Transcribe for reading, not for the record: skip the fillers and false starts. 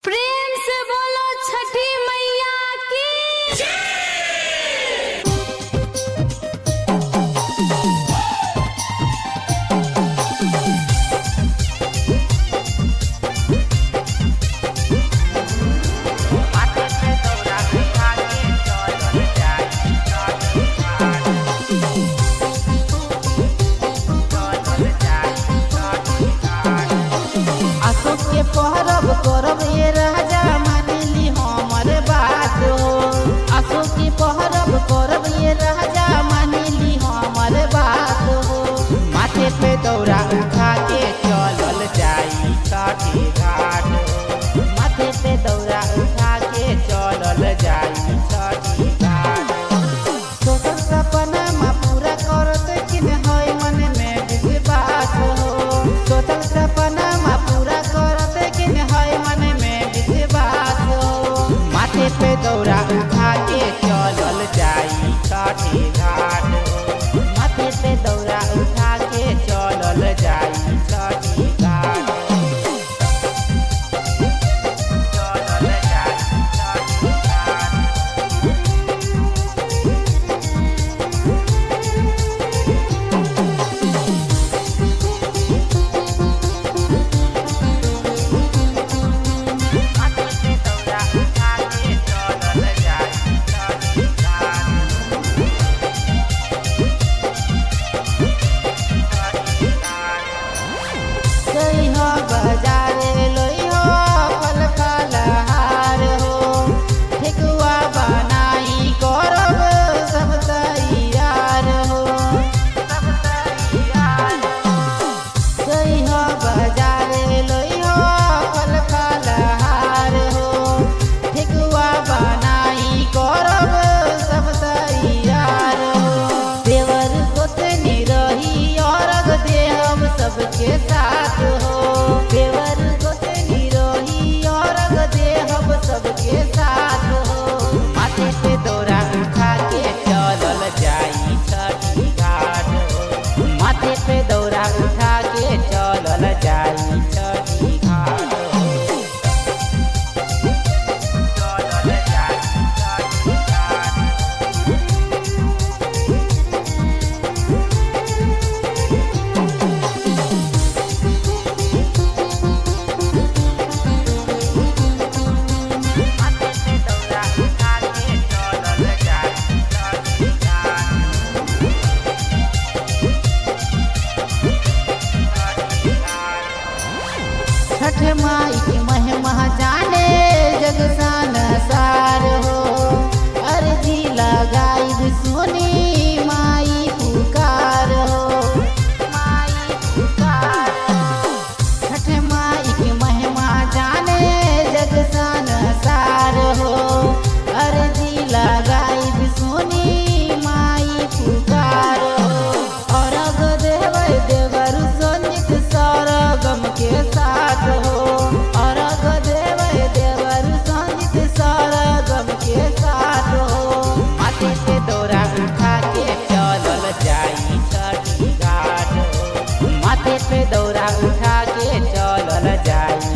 प्रेम से बोलो छठी मैया की। अशोक के पहरब करब ये राजा मानिली हमर बात हो। अशोक के पहरब करब ये राजा मानिली हमर बात हो। माथे पे दौरा उठा के चलल जाई छठी घाट हो। माथे पे दौरा उठा के चलल जाई छठी घाट हो। सोचल सपना मा पूरा करत कि न होय मन में विश्वास हो। सोचल सपना मा पूरा करत कि न होय मन में विश्वास हो। माथे पे दौरा उठा के चलल जाई छठी घाट हो। माथे पे दौरा उठा के चलल जाई छठी घाट हो। चलल जाई छठी घाट हो। माथे पे दौरा उठा के चलल जाई छठी घाट हो। जइहो बाजारे लइहो फल फलहार हो। ठेकुआ बनाई करब सब तैयार हो। सब तैयार हो। जइहो बाजारे लइहो फल फलहार हो। ठेकुआ बनाई करब सब तैयार हो। देवर गोतनी रही औरग देहब सबके साथ हो। देवर गोतनी रही औरग देहब सबके साथ हो। माथे पे दौरा उठा के चलल जाई छठी घाट हो। माथे पे दौरा उठा के चलल जाई छठी घाट हो। चलल जाई छठी घाट हो। माथे पे दौरा उठा के चलल जाई छठी घाट हो। छठ माई की महिमा जाने जग संसार हो। अर्जी लगाई सुनी माई पुकार हो। माई पुकार हो। छठ माई की महिमा जाने जग संसार हो। अर्जी लगाई सुनी माई पुकार हो। अर्घ देवै देवर सोनिक सरगम के साथ हो। अर्घ देवै देवर सोनिक सरगम के साथ हो। माथे पे दौरा उठा के चलल जाई छठी घाट हो। माथे पे दौरा उठा के चलल जाई